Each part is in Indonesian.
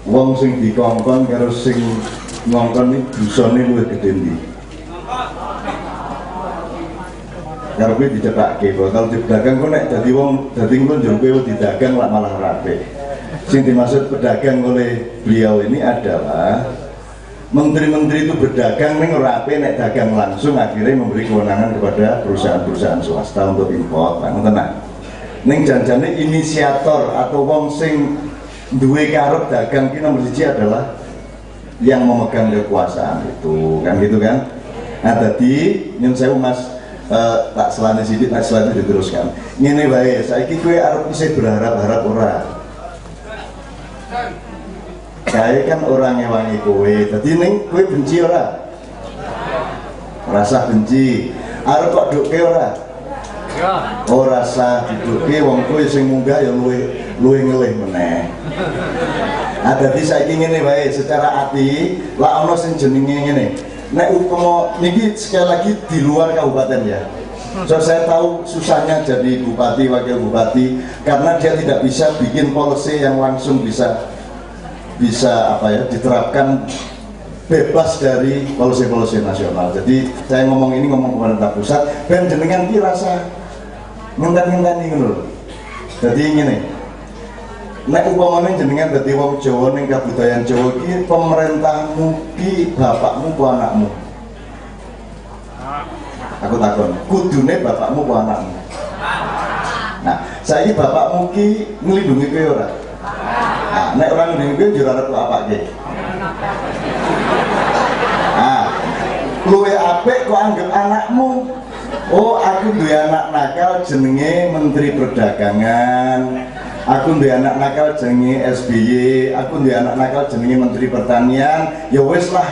wong sing dikongkon karo sing ngongkon iki dosane luwih gedhe ndi? Karo kuwi dicethake bakal didagang kok nek dadi wong dadi engko njero kowe didagang lak malah rapi. Sing dimaksud pedagang oleh beliau ini adalah menteri-menteri itu berdagang ning ora apik nek dagang langsung akhirnya memberi kewenangan kepada perusahaan-perusahaan swasta untuk impor. Ngoten nah. Ning janjane inisiator atau wong sing duwe karep dagang ki nomor 1 adalah yang memegang kekuasaan itu, kan gitu kan. Nah tadi nyun sewu Mas tak selane sithik tak selane diteruskan. Ngene wae, saiki kowe arep isih berharap-harap ora. Kae kan orang ngewangi kowe, dadi ning kowe benci ora? Rasa benci. Arep kok duke ora? Ya. Ora sah diduke wong kowe sing munggah ya luwih ngelih meneh. Nah dadi saiki ngene wae, secara ati lak ana sing jenenge ngene. Nek umpama niki sekali lagi di luar kabupaten ya. So, saya tahu susahnya jadi bupati, wakil bupati karena dia tidak bisa bikin policy yang langsung bisa apa ya diterapkan bebas dari policy nasional. Jadi saya ngomong pemerintah pusat ben jenengan ki rasa ngenteni ngono. Jadi ngene. Nek umpamane jenengan dadi wong Jawa ning kabudayan Jawa ki pemerintahmu ki bapakmu apa anakmu? Aku takon, kudune bapakmu apa anakmu? Nah, saiki bapakmu ki nglindungi kowe ora? Nah, nek ora nglindungi kowe njur arep apake? Nah, luwe apik kok anggap anakmu. Oh, aku duwe anak nakal jenenge Menteri Perdagangan. Aku duwe anak nakal jenenge SBY, aku duwe anak nakal jenenge Menteri Pertanian. Ya wis lah,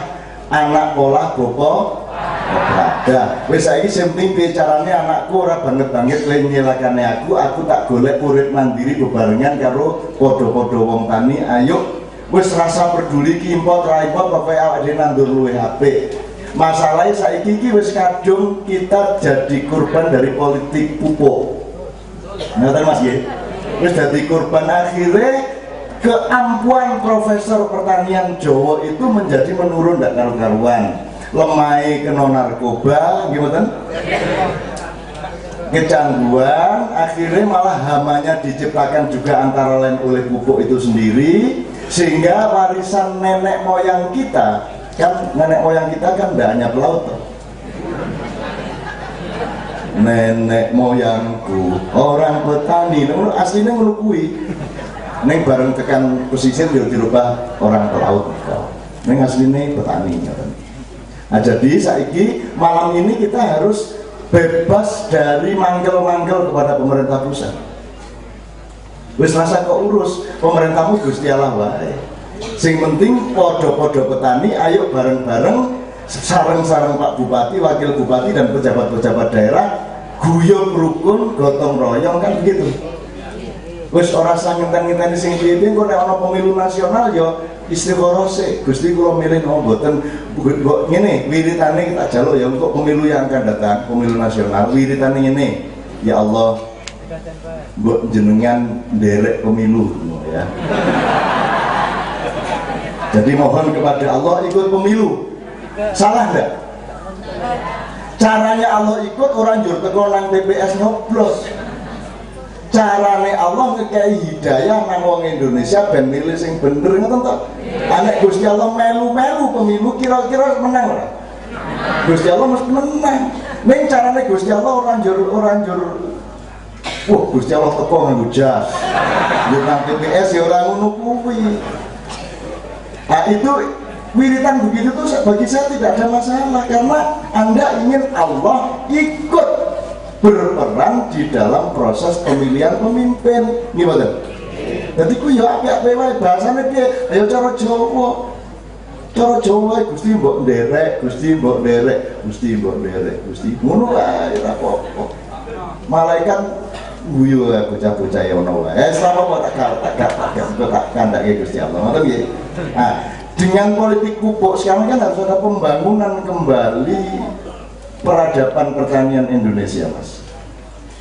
anak pola bopo ada. Wis saiki sing penting piye carane anakku ora banget nyelakane aku tak golek urip mandiri bebarengan karo padha-padha wong tani. Ayo wis rasa peduli ki impor ra impor pokoke awake dhewe nandur luwih apik. Masalahnya saiki ki wis kadung kita jadi korban dari politik pupuk. Ngoten Mas nggih. Wis dadi korban akhirnya keampuhan Profesor Pertanian Jawa itu menjadi menurun ndak karu-karuan. Lemai kena narkoba, gimana? Kecanduan, akhirnya malah hamanya diciptakan juga antara lain oleh pupuk itu sendiri, sehingga warisan nenek moyang kita kan tidak hanya pelaut. Nenek moyangku orang petani, aslinya ngelukui. Neng bareng tekan pesisir dia dirubah orang pelaut. Neng aslinya petani. Nah jadi saiki malam ini kita harus bebas dari manggil-manggil kepada pemerintah pusat. Wis rasa kok urus pemerintahmu Gusti Allah wae. Sing penting podo-podo petani, ayo bareng-bareng sareng-sareng Pak Bupati, Wakil Bupati dan pejabat-pejabat daerah guyub rukun gotong royong kan begitu. Wis ora sangen-ngenteni sing piye-piye kok nek ana pemilu nasional ya istikharah sik. Gusti kula milih mboten ngene wiritane kita jaluk ya untuk pemilu yang akan datang, pemilu nasional wiritane ngene. Ya Allah, mbok jenengan nderek pemilu ya. Jadi mohon kepada Allah ikut pemilu. Salah enggak? Caranya Allah ikut orang jur teko nang TPS nyoblos. Carane Allah ngekei hidayah nang wong Indonesia ben milih sing bener ngoten to. Anek Gusti Allah melu-melu pemilu kira-kira menang ora? Gusti Allah mesti menang. Ning carane Gusti Allah orang jur wah Gusti Allah teko nganggo jas. Yo nang TPS ya ora ngono kuwi. Nah itu wiritan begitu tuh bagi saya tidak ada masalah karena Anda ingin Allah ikut berperan di dalam proses pemilihan pemimpin. Gimana? Jadi ku ya apik-apik wae bahasane piye? Ayo cara Jawa. Cara Jawa Gusti mbok nderek, Gusti mbok nderek, Gusti mbok nderek, Gusti. Ngono wae ora apa-apa. Malaikat guyu bocah-bocah ya ono wae. Selama tak kandhake Gusti Allah. Ngoten nggih. Nah, dengan politik pupuk sekarang kan harus ada pembangunan kembali peradaban pertanian Indonesia, Mas.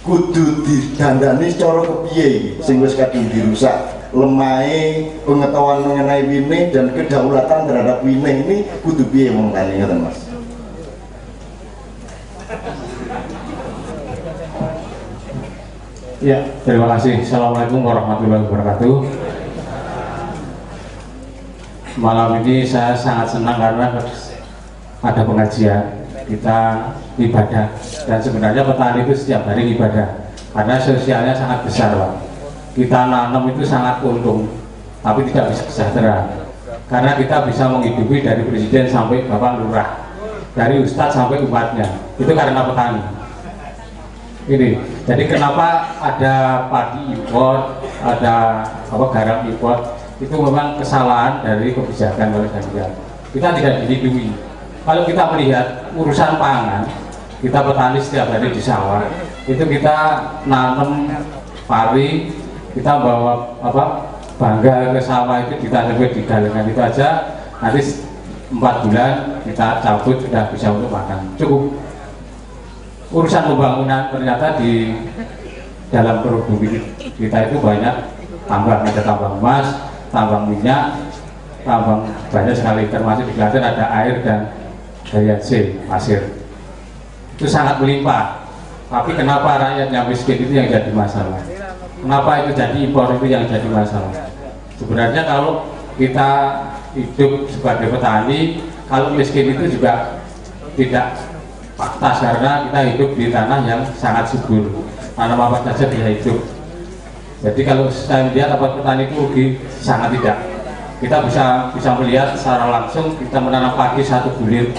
Kudu didandani cara kepiye sing wis kadung dirusak. lemai pengetahuan mengenai wine dan kedaulatan terhadap wine ini kudu piye wong tani ngoten Mas. Ya, terima kasih. Assalamualaikum warahmatullahi wabarakatuh. Malam ini saya sangat senang karena ada pengajian, kita ibadah, dan sebenarnya petani itu setiap hari ibadah karena sosialnya sangat besar Pak. Kita nanam itu sangat untung, tapi tidak bisa sejahtera karena kita bisa menghidupi dari presiden sampai bapak lurah, dari ustadz sampai umatnya, itu karena petani ini. Jadi kenapa ada padi impor, ada garam impor, itu memang kesalahan dari kebijakan oleh Ganjar. Kita tidak dilindungi. Kalau kita melihat urusan pangan, kita petani setiap hari di sawah, itu kita nanam pari, kita bawa bangga ke sawah itu ditanami di galengan itu aja, nanti 4 bulan kita cabut sudah bisa untuk makan, cukup. Urusan pembangunan ternyata di dalam perut bumi kita itu banyak tambang, ada tambang emas, tambang minyak, tambang banyak sekali, termasuk di Klaten ada air dan daya C, pasir. Itu sangat melimpah. Tapi kenapa rakyatnya miskin itu yang jadi masalah? Kenapa itu jadi impor itu yang jadi masalah? Sebenarnya kalau kita hidup sebagai petani, kalau miskin itu juga tidak fakta karena kita hidup di tanah yang sangat subur, tanam apa saja bisa hidup. Jadi kalau saya melihat apa petani itu rugi, sangat tidak. Kita bisa melihat secara langsung, kita menanam padi 1 bulir.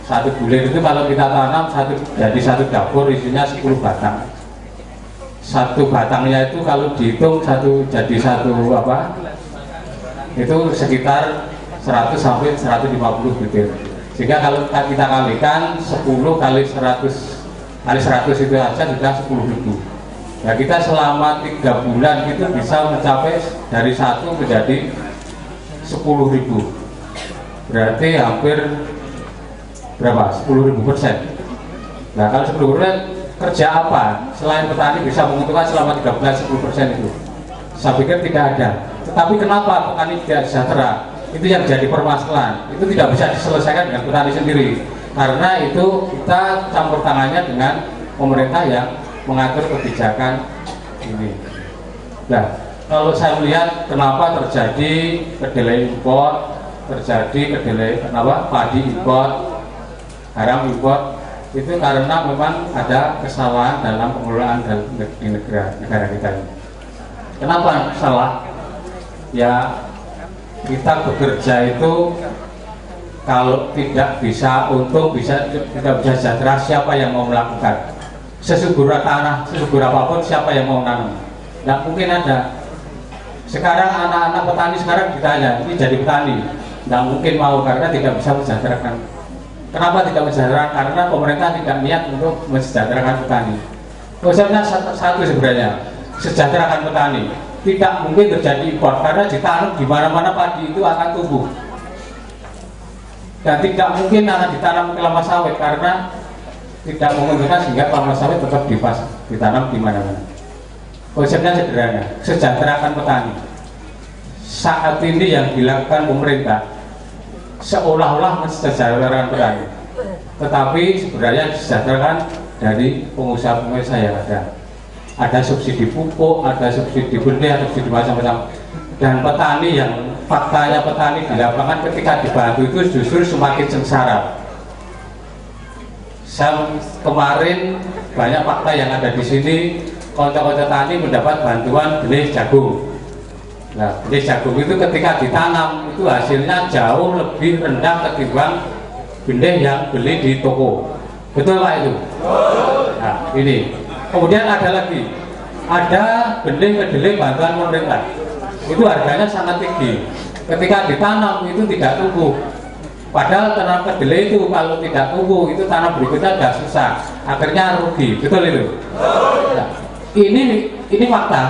1 bulir itu kalau kita tanam jadi satu dapur isinya 10 batang. Satu batangnya itu kalau dihitung jadi satu itu sekitar 100 sampai 150 butir. Sehingga kalau kita kalikan 10 kali 100 itu aja sudah 10.000. Ya kita selama 3 bulan itu bisa mencapai dari 1 menjadi 10.000. Berarti hampir berapa? 10.000%. Nah kalau 10.000% kerja apa? Selain petani bisa menguntungkan selama 3 bulan 10% itu? Saya pikir tidak ada. Tetapi kenapa petani tidak sejahtera? Itu yang jadi permasalahan. Itu tidak bisa diselesaikan dengan petani sendiri. Karena itu kita campur tangannya dengan pemerintah yang mengatur kebijakan ini. Nah, kalau saya melihat kenapa terjadi kedelai impor, terjadi kedelai padi impor, garam impor, itu karena memang ada kesalahan dalam pengelolaan di negara kita ini. Kenapa salah? Ya kita bekerja itu kalau tidak bisa untung, tidak bisa sejahtera, siapa yang mau melakukan? Sesubur tanah, sesubur apapun, siapa yang mau nanam? Tidak mungkin ada. Sekarang anak-anak petani sekarang ditanya, ini jadi petani, tidak mungkin mau karena tidak bisa mensejahterakan. Kenapa tidak mensejahterakan? Karena pemerintah tidak niat untuk mensejahterakan petani. Konsepnya satu sebenarnya, sejahterakan petani. Tidak mungkin terjadi impor karena ditanam di mana-mana padi itu akan tumbuh. Dan tidak mungkin akan ditanam kelapa sawit karena tidak menguntungkan sehingga kelapa sawit tetap ditanam di mana-mana. Konsepnya sederhana, sejahterakan petani. Saat ini yang dilakukan pemerintah seolah-olah mensejahterakan petani, tetapi sebenarnya disejahterakan dari pengusaha-pengusaha yang ada. Ada subsidi pupuk, ada subsidi benih, ada subsidi macam-macam. Dan petani yang faktanya petani di lapangan ketika dibantu itu justru semakin sengsara. Kemarin banyak fakta yang ada di sini, konco-konco tani mendapat bantuan benih jagung. Nah, benih jagung itu ketika ditanam itu hasilnya jauh lebih rendah ketimbang benih yang beli di toko. Betul Pak itu? Nah, ini. Kemudian ada lagi, ada benih kedelai bantuan pemerintah. Itu harganya sangat tinggi. Ketika ditanam itu tidak tumbuh. Padahal tanam kedelai itu kalau tidak tumbuh itu tanam berikutnya sudah susah. Akhirnya rugi. Betul itu? Nah, ini fakta.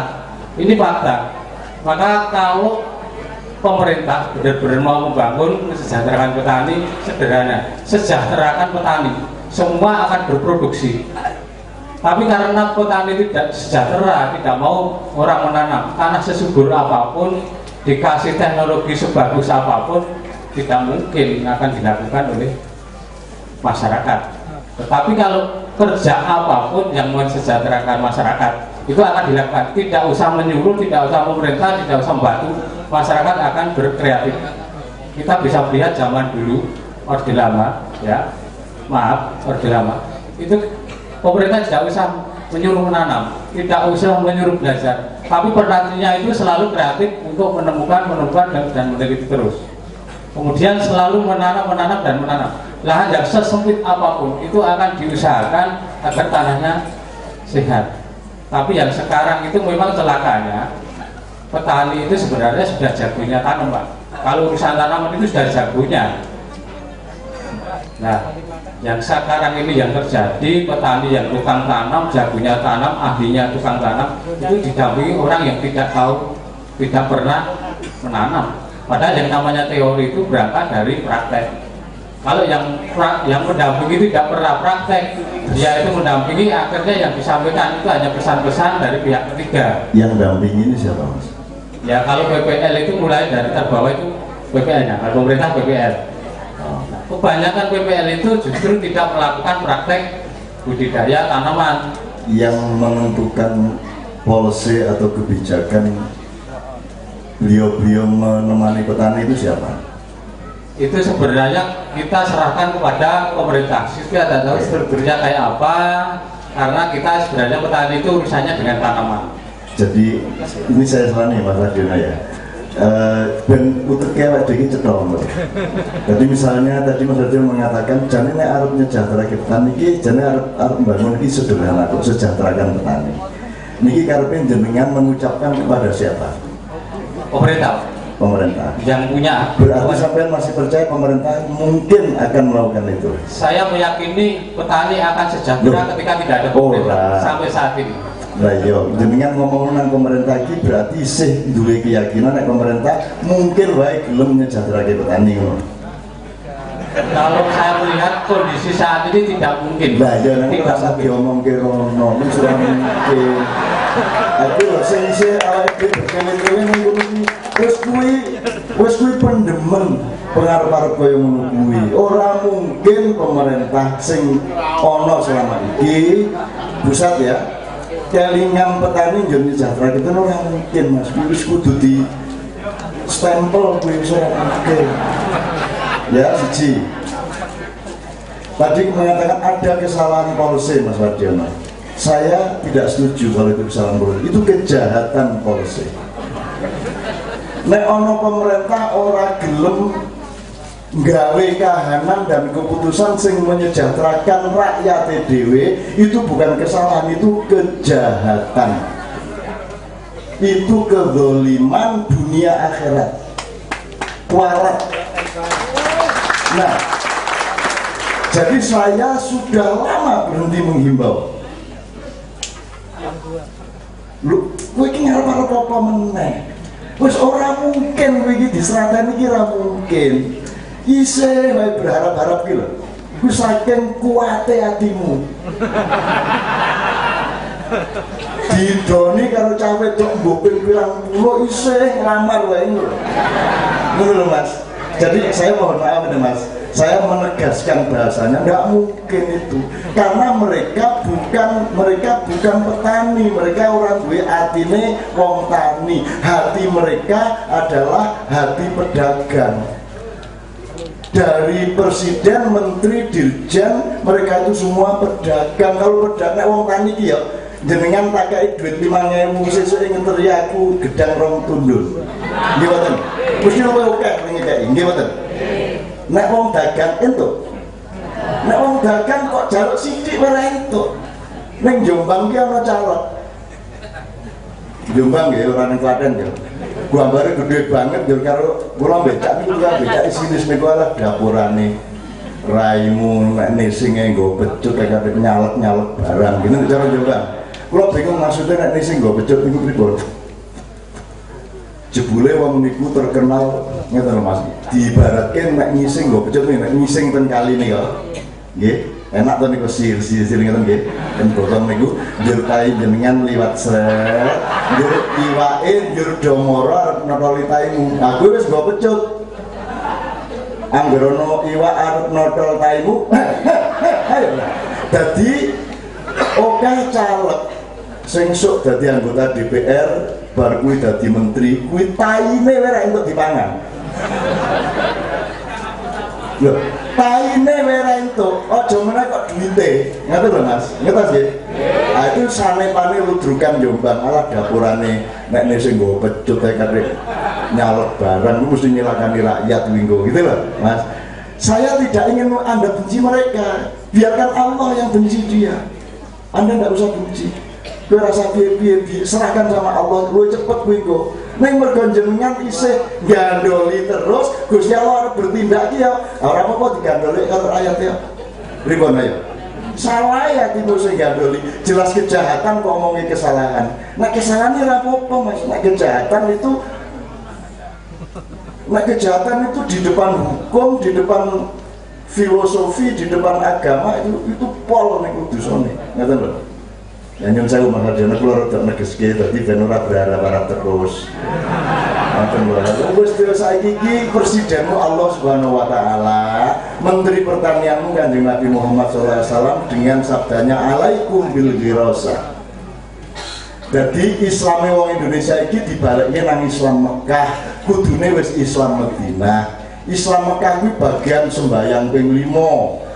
Ini fakta. Maka kalau pemerintah benar-benar mau membangun mensejahterakan petani, sederhana, sejahterakan petani, semua akan berproduksi. Tapi karena petani tidak sejahtera, tidak mau orang menanam, tanah sesubur apapun, dikasih teknologi sebagus apapun, tidak mungkin akan dilakukan oleh masyarakat. Tetapi kalau kerja apapun yang mensejahterakan masyarakat, itu akan dilakukan. Tidak usah menyuruh, tidak usah pemerintah, tidak usah membantu, masyarakat akan berkreatif. Kita bisa melihat zaman dulu, Orde Lama, ya, maaf, Orde Lama, itu pemerintah tidak usah menyuruh menanam, tidak usah menyuruh belajar, tapi petaninya itu selalu kreatif untuk menemukan dan meneliti terus. Kemudian selalu menanam dan menanam. Lahan yang sesempit apapun itu akan diusahakan agar tanahnya sehat. Tapi yang sekarang itu memang celakanya, petani itu sebenarnya sudah jagonya tanam, Pak. Kalau urusan tanaman itu sudah jagonya. Nah, yang sekarang ini yang terjadi, petani yang tukang tanam, jagonya tanam, ahlinya tukang tanam, itu didampingi orang yang tidak tahu, tidak pernah menanam. Padahal yang namanya teori itu berangkat dari praktek. Kalau yang mendampingi tidak pernah praktek, dia itu mendampingi, akhirnya yang disampaikan itu hanya pesan-pesan dari pihak ketiga. Yang dampingi ini siapa, Mas? Ya, kalau BPL itu mulai dari terbawah itu BPL-nya, kalau pemerintah BPL. Kebanyakan PPL itu justru tidak melakukan praktek budidaya tanaman. Yang menentukan policy atau kebijakan beliau-beliau menemani petani itu siapa? Itu sebenarnya kita serahkan kepada pemerintah. Kita tidak tahu strukturnya kayak apa, karena kita sebenarnya petani itu urusannya dengan tanaman. Jadi ini saya salah nih Mas Radina ya. Ben puter kewek diki cetong. Jadi misalnya tadi Mas Radina mengatakan jane nek arep nyejahtera petani iki jane arep bangun iki sederhana kok sejahterakan petani. Niki karepe jenengan mengucapkan kepada siapa? Pemerintah. Pemerintah Yang punya. Berarti sampai masih percaya pemerintah mungkin akan melakukan itu? Saya meyakini petani akan sejahtera ketika tidak ada pemerintah sampai saat ini. Lah yo, jenengan ngomong nang pemerintah iki berarti sih duwe keyakinan nek pemerintah mungkin wae gelem nyejahterake petani ngono. Kalau saya melihat kondisi saat ini tidak mungkin. Lah ya nek rasa diomongke rono wis ora mungkin. Aku lho sing isih awake dhewe berkele-kele ning ngono iki wis kuwi pendemen pengarep-arep kaya ngono kuwi. Ora mungkin pemerintah sing ana selama iki pusat ya kelingan petani jadi sejahtera kita ora mungkin Mas. Wis kudu di stempel kuwi wis ora mungkin. Ya siji. Tadi mengatakan ada kesalahan policy Mas Wadiono. Saya tidak setuju kalau itu kesalahan policy. Itu kejahatan policy. Nek ono pemerintah ora gelem nggawe kahanan dan keputusan sing menyejahterakan rakyat dhewe, itu bukan kesalahan, itu kejahatan. Itu kezaliman dunia akhirat. Warat. Nah, jadi saya sudah lama berhenti menghimbau. Lu, kowe iki ngarep apa meneh? Wis ora mungkin kowe iki diseratan iki ora mungkin. Isih wae berharap-harap ki lho. Ku saking kuate atimu. Didoni karo cah wedok mbok ping pirang puluh isih nglamar wae lho. Ngono lho Mas. Jadi saya mohon maaf nih Mas, saya menegaskan bahasanya nggak mungkin itu, karena mereka bukan petani, mereka orang duwe atine wong tani, hati mereka adalah hati pedagang. Dari presiden, menteri, dirjen, mereka itu semua pedagang. Kalau pedagang wong tani ya jenengan takai duit 5.000 sesuk ngeteri aku gedang rong tundul. Nggih mboten. Mesti oke ngekeki, nggih mboten. Nek wong dagang entuk. Nek wong dagang kok jaluk sithik ora entuk. Ning Jombang ki ana calon. Jombang nggih ora ning Klaten ya. Gambare gede banget yo karo kula becak niku kula becak isinis niku ala dapurane. Raimu nek nisinge nggo becut kaya nyalek-nyalek barang gitu cara Jombang. Kula bingung maksudnya nek nising nggo becut niku pripun. Jebule wong niku terkenal ngeten Mas. Diibaratke nek ngising nggo becut nek ngising ten kaline kok. Nggih. enak tuh niku sir ngeten nggih. Ten botong niku njur tai jenengan liwat sret, njur iwake njur domoro arep notoli taimu. Aku wis nggo pecut. Angger ono iwak arep notol taimu. Ayo. Dadi akeh caleg sing sok dadi anggota DPR bar kuwi dadi menteri kuwi taine ora entuk dipangan. Lho, taine ora entuk, aja meneh kok duwite. Ngoten lho Mas. Ngertos nggih? Ah itu sanepane ludrukan Jombang ala dapurane nek sing nggo pecut ae kate nyalek barang mesti nyilakani rakyat winggo gitu loh Mas. Saya tidak ingin Anda benci mereka, biarkan Allah yang benci dia. Anda tidak usah benci. Gue rasa piye-piye serahkan sama Allah, gue cepet gue go. Neng mergo jenengan isih gandoli terus, Gusti Allah harus bertindak dia. Ora apa-apa digandoli karo rakyat ya. Pripun ayo? Salah ya timbul sing gandoli, jelas kejahatan kok ngomongi kesalahan. Nah kesalahan ora apa-apa Mas, nah kejahatan itu di depan hukum, di depan filosofi, di depan agama itu pol ning kudusane. Ngoten lho. Ya nyun sewu Mas Arjono kula rada negeske dadi ben ora berharap terus. Ngoten lho. Wis saiki iki presidenmu Allah Subhanahu wa taala, menteri pertanianmu Kanjeng Nabi Muhammad SAW dengan sabdanya alaikum bil ghirasa. Jadi Islame wong Indonesia iki dibalekne nang Islam Mekah, kudune wis Islam Madinah. Islam Mekah kuwi bagian sembahyang ping 5,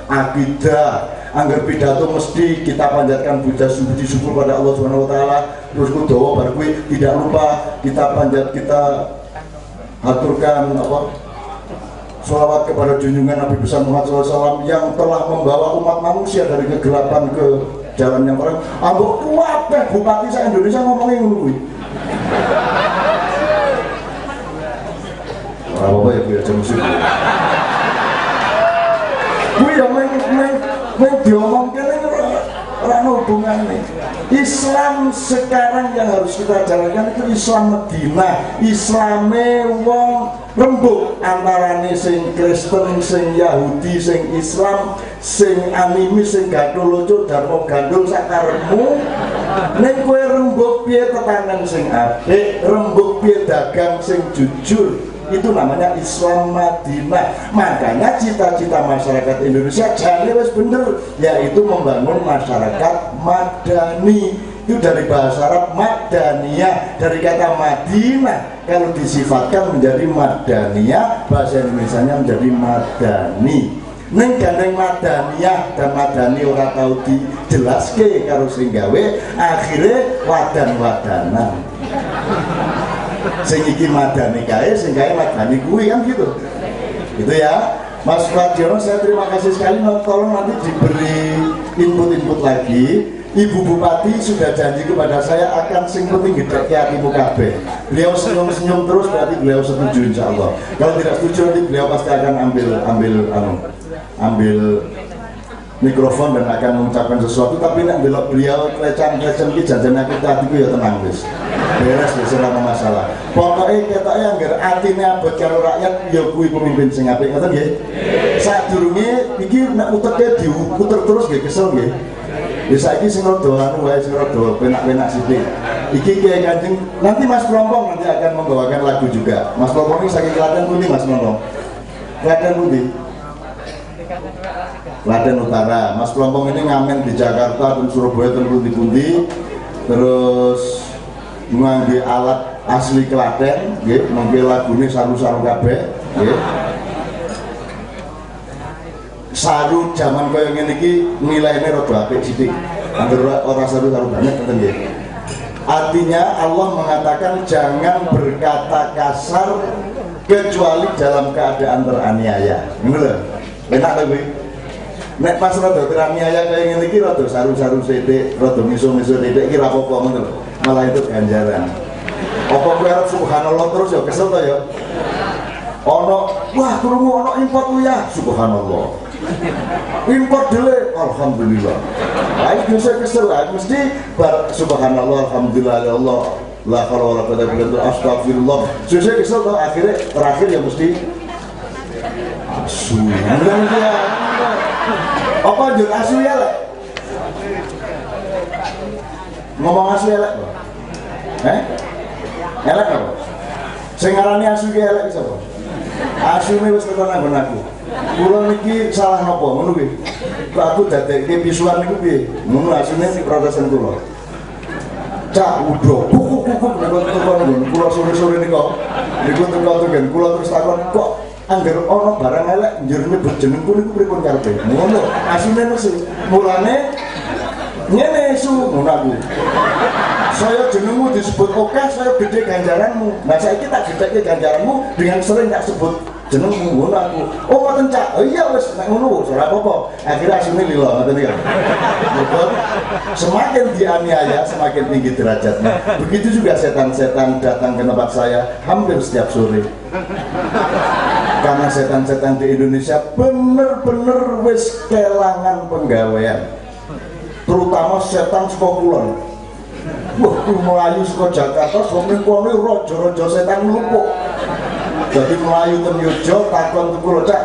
akidah. Angger pidato mesti kita panjatkan puja puji syukur pada Allah Subhanahu wa taala. Terus kudawa bar kuwi tidak lupa kita haturkan sholawat kepada junjungan Nabi besar Muhammad SAW yang telah membawa umat manusia dari kegelapan ke jalan yang terang. Ambok kuwabeh bupati sa Indonesia ngomongin ngono kuwi. Ora apa-apa ya biar jam sibuk. Kuwi ya meng diomong kene ora ono hubungane. Islam sekarang yang harus kita jalankan itu Islam Madinah, Islame wong rembuk antarane sing Kristen, sing Yahudi, sing Islam, sing anime, sing gathul lucu, darmo gandul sakarepmu. Nek kowe rembuk piye tetangan sing apik, rembuk piye dagang sing jujur. Itu namanya Islam Madinah. Makanya cita-cita masyarakat Indonesia jane wis bener, yaitu membangun masyarakat madani. Itu dari bahasa Arab madaniyah, dari kata Madinah kalau disifatkan menjadi madaniyah, bahasa Indonesianya menjadi madani. Neng gandeng madaniyah dan madani ora tau dijelaske karo sing gawe, akhire wadan-wadanan. Sing iki madani kae, sing kae madani kuwi kan gitu. Itu ya. Mas Fadiono, saya terima kasih sekali. Tolong nanti diberi input-input lagi. Ibu Bupati sudah janji kepada saya akan sing penting gedhe hatimu kabeh. Beliau senyum-senyum terus berarti beliau setuju insyaallah. Kalau tidak setuju nanti beliau pasti akan ambil mikrofon dan akan mengucapkan sesuatu, tapi nek belok beliau klecang-klecang iki janjane kita hatiku ya tenang wis. Beres wis ora masalah. Pokoke ketoke anggar atine abot karo rakyat ya kuwi pemimpin sing apik ngoten nggih. Sadurunge iki nek uteke diputer terus nggih kesel nggih. Ya saiki sing rada anu wae sing rada penak-penak sithik. Iki Kiai Kanjeng nanti Mas Plompong nanti akan membawakan lagu juga. Mas Plompong ini saking Klaten pundi Mas Plompong? Klaten pundi? Klaten Utara. Mas Plompong ini ngamen di Jakarta dan Surabaya dan pundi-pundi. Terus ngangge alat asli Klaten, nggih, mengke lagune saru-saru kabeh, nggih. Saru zaman kaya ngene iki nilaine rada apik sithik. Angger ora saru-saru banget ngoten nggih. Artinya Allah mengatakan jangan berkata kasar kecuali dalam keadaan teraniaya. Ngono lho. Enak ta kuwi? Nek pas rada teraniaya kaya ngene iki rada saru-saru sithik, rada miso-miso sithik iki ra apa-apa ngono lho. Malah itu ganjaran. Apa kowe arep subhanallah terus ya kesel to ya? Wah krungu ono import ya, subhanallah. Import dele, alhamdulillah. Ayo bisa kesel lah, mesti subhanallah, alhamdulillah, ya Allah, la haula wala quwwata illa billah, astagfirullah. Susah kesel tuh akhirnya terakhir ya mesti asu. Apa njur asu elek? Ngomong asu elek kok. Elek apa? Sing ngarani asu ki elek sapa? Asune wis tekan nang aku. Kula niki salah napa ngono kuwi. Kok aku dadekke pisuan niku piye? Ngono asune sing protesan kula. Cak udo kuk kula sore-sore niku. Niku teko-teken kula terus takon kok angger ana barang elek njur nyebut jenengku niku pripun karepe? Ngono. Asune mesti mulane ngene su ngono aku. Saya jenengmu disebut oke, saya gede ganjaranmu. Nah saiki tak gedeke ganjaranmu dengan sering tak sebut jenengmu ngono aku. Oh ngoten Cak. Oh iya wis nek ngono ora apa-apa. Akhire asune lilo ngoten iki. Betul. Semakin dianiaya semakin tinggi derajatnya. Begitu juga setan-setan datang ke tempat saya hampir setiap sore. Karena setan-setan di Indonesia bener-bener wis kelangan penggawean. Terutama setan saka kulon. Wah, Melayu saka Jakarta, sampe kono raja-raja setan mlumpuk. Jadi Melayu ten Yojo takon tuku lho Cak.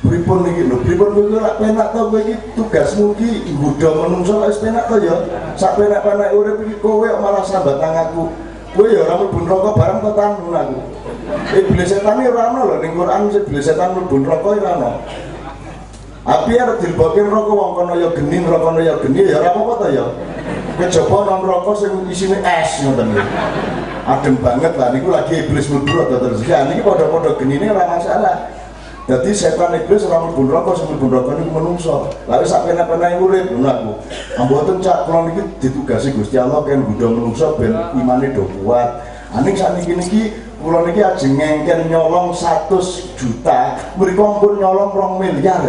Pripun iki lho, pripun kowe lak penak to kowe iki tugasmu iki nggodha menungso wis penak to ya. Sak penak-penak urip iki kowe malah sambatang aku. Kowe ya ora mlebu neraka bareng to tan ngono aku. Iblis setan iki ora ono lho ning Quran iblis setan mlebu neraka ora ono. Api arep dilebokke neraka wong kono ya geni neraka kono ya geni ya ora apa-apa to ya. Kejaba nang neraka sing isine es ngoten lho. Adem banget lah niku lagi iblis mlebu terus. Ya niki padha-padha genine ora masalah. Dadi setan iblis ora mlebu neraka sing mlebu neraka niku menungso. Lah wis sak penak-penak urip ngono aku. Mboten Cak kula niki ditugasi Gusti Allah kan nggodha menungso ben imane do kuat. Aning sakniki niki kula niki ajeng ngengken nyolong 100 juta, mriko pun nyolong 2 miliar.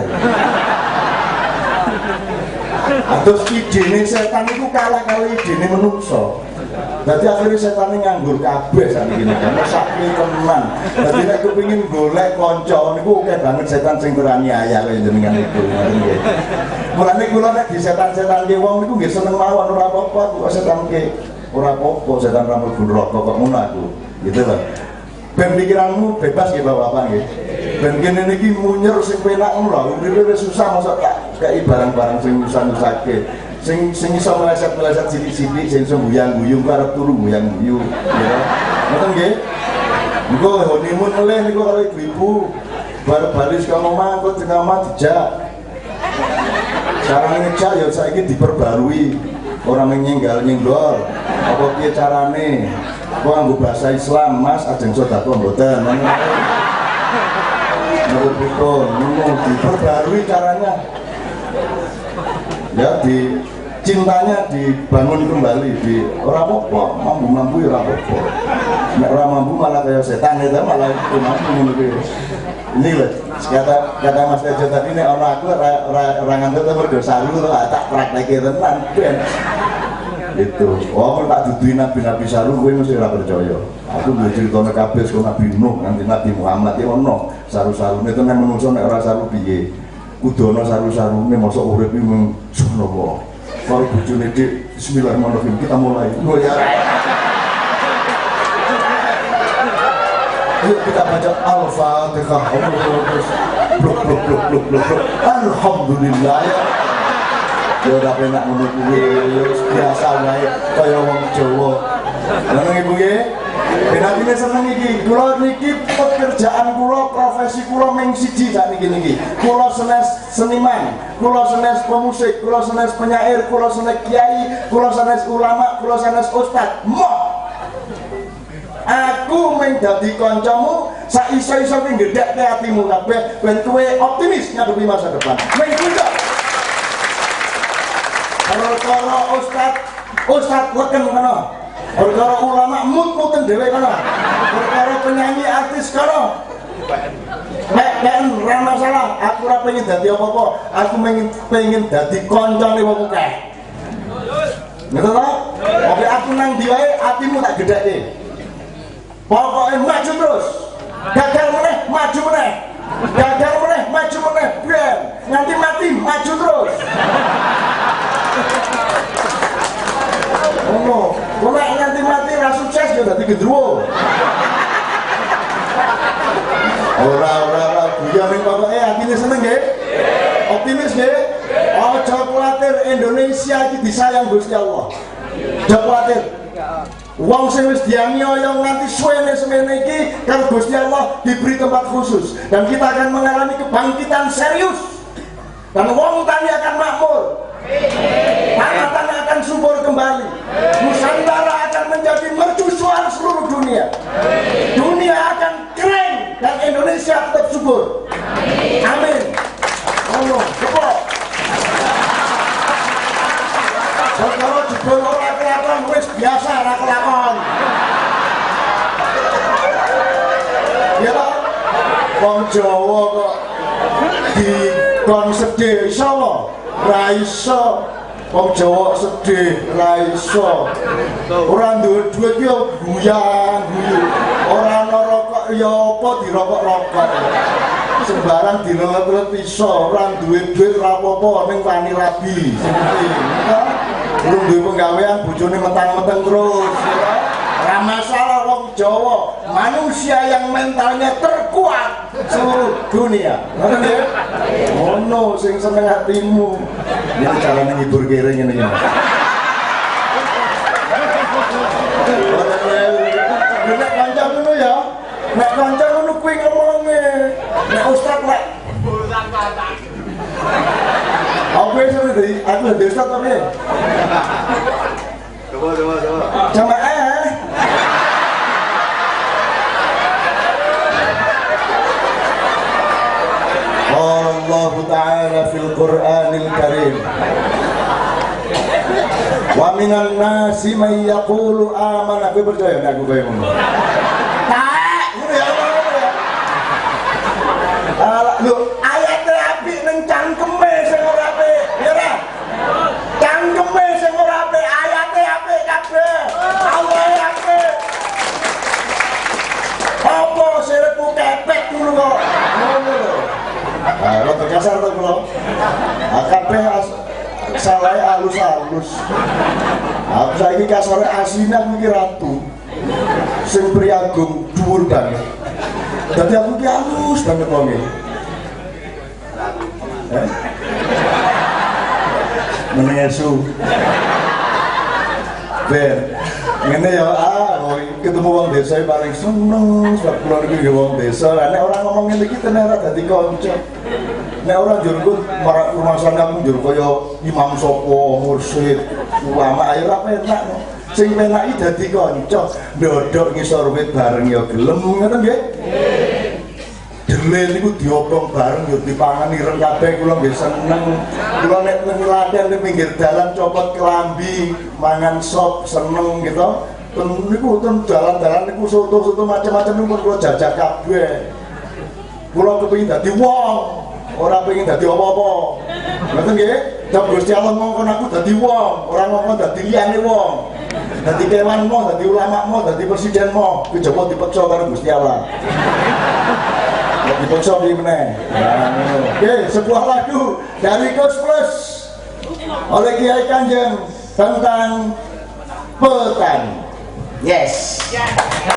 Atus idene setan iku kalah kali idene menungso. Dadi akhirnya setan nganggur kabeh sakniki niku sakne tenan. Dadi nek kepengin golek kanca niku akeh banget setan sing teraniaya kaya jenengan iku. Mulane kula nek di setan-setan ki wong niku nggih seneng mawon ora apa-apa kok setan ki. Ora apa-apa setan ra mlebu neraka kok ngono aku. Gitu loh. Ben pikiranmu bebas nggih Bapak-bapak nggih. Ben kene niki munyer sing penak ngono lho. Uripe wis susah mosok kaya barang-barang sing susah-susahke. Sing iso meleset-meleset sithik-sithik sing iso guyang-guyung ku arep turu guyang-guyu, ya. Ngoten nggih. Engko honeymoon oleh niku karo ibu-ibu. Bar bali saka omah kok tengah omah dijak. Carane ngejak ya saiki diperbarui. Ora nyenggol. Apa piye carane? Kok nganggo bahasa Islam, Mas, ajeng sedekah mboten. Menurut pripun? Diperbarui caranya. Ya di cintanya dibangun kembali di ora apa-apa, mampu ya ora apa-apa. Nek ora mampu malah kaya setan itu malah mampu ngono kuwi. Ini lho, kata Mas Tejo tadi nek ana aku ora ngantuk mergo saru tak praktekke tenan ben. Itu. Oh, tak duduhi nabi-nabi saru kowe mesti ora percaya. Aku duwe critane kabeh saka Nabi Nuh nganti Nabi Muhammad iki ono saru-sarune tenan menungso nek ora saru piye. Kudu ana saru-sarune mosok urip iki mung subhanallah. Karo bojone dik bismillahirrahmanirrahim kita mulai. Oh ya. Yuk kita baca Al-Fatihah. Blok. Alhamdulillah ya. Ya ora penak ngono kuwi, ya biasa wae kaya wong Jawa. Ngono Ibu nggih. Ben seneng iki. Kula niki pekerjaan kula, profesi kula mung siji sakniki niki. Kula seniman, kula pemusik, kula penyair, kula kiai, kula ulama, kula ustaz. Aku mung dadi kancamu, sak iso-iso ki ngedhekke atimu kabeh ben kowe optimis ngadepi masa depan. Mung kuwi. Perkara ustaz weken kono. Perkara ulama mut-muten dhewe kono. Perkara penyanyi artis kono. Nek ora masalah, aku ora pengen dadi apa-apa. Aku pengen dadi kancane wong akeh. Ngono ta? Oke aku nang ndi wae atimu tak gedhekke. Pokoke maju terus. Gagal meneh, maju meneh. Gagal meneh, maju meneh. Ben nganti mati maju terus. Oh, kok nganti mati ra sukses ya dadi gendruwo. Ora guyon ning pokoke atine seneng nggih. Indonesia iki disayang Gusti Allah. Jangan khawatir. Wong sing wis dianiaya nganti suwene semene iki karo Gusti Allah diberi tempat khusus dan kita akan mengalami kebangkitan serius. Dan wong tani akan makmur. Tanah-tanah akan subur kembali. Nusantara akan menjadi mercusuar seluruh dunia. Dunia akan keren dan Indonesia tetap subur. Amin. Allah, cepat. Kalau jebol ora kelakon wis biasa ora kelakon. Ya toh? Wong Jawa kok dikon sedih iso lho. Ra iso. Wong Jawa sedih ra iso. Ora duwe dhuwit yo guyang-guyu. Ora ana rokok ya apa dirokok-rokok. Sembarang dirokok iso, ora duwe dhuwit ora apa-apa ning wani rabi. Sing penting, ya. Belum duwe penggawean bojone metang-meteng terus, ya. Ora masalah wong Jawa, manusia yang mentalnya terkuat seluruh dunia. Ngoten nggih? Ngono sing seneng hatimu. Ya carane ngibur kere ngene iki. Nek kanca ngono ya. Nek kanca ngono kuwi ngomonge. Nek ustaz lek aku iso ndi? Aku ndi ustaz apa ya? Coba. Jamaah. Allah Ta'ala fil Qur'anil Karim. Wa minan nasi may yaqulu amana. Kowe percaya nek aku kowe ngono? Lho, ayate apik ning cangkeme sing ora apik, ya ora? Cangkeme sing ora apik, ayate apik kabeh. Allah apik. Apa sirepku kepek dulu kok. Ngono lho. Ah, rada kasar to kula. Kabeh salahe halus-halus. Aku saiki kasare asinan iki ratu. Sing priagung dhuwur banget. Dadi aku ki halus banget wonge. Menesu ber ngene ya ketemu wong desa paling seneng sebab kula niki wong desa nek ora ngomong ngene iki tenan ora dadi kanca nek ora njur marak rumah sana njur kaya imam sapa mursyid ulama ayo ora penak no. Sing penaki dadi kanca ndodok ngisor wit bareng ya gelem ngoten nggih. Delil niku diobong bareng yo dipangan ireng kabeh kula nggih seneng. Kula nek ngeladen ning pinggir dalan copot kelambi, mangan sop seneng gitu. Niku ten dalan-dalan niku soto-soto macam-macam niku kula jajak kabeh. Kula kepengin dadi wong, ora pengin dadi apa-apa. Ngoten nggih? Dap Gusti Allah ngongkon aku dadi wong, ora ngongkon dadi liyane wong. Dadi kewan mo, dadi ulama mo, dadi presiden mo, kejaba dipeksa karo Gusti Allah. Dipaksa di mana? Oke, sebuah lagu dari Gus Plus oleh Kiai Kanjeng tentang petani. Yes.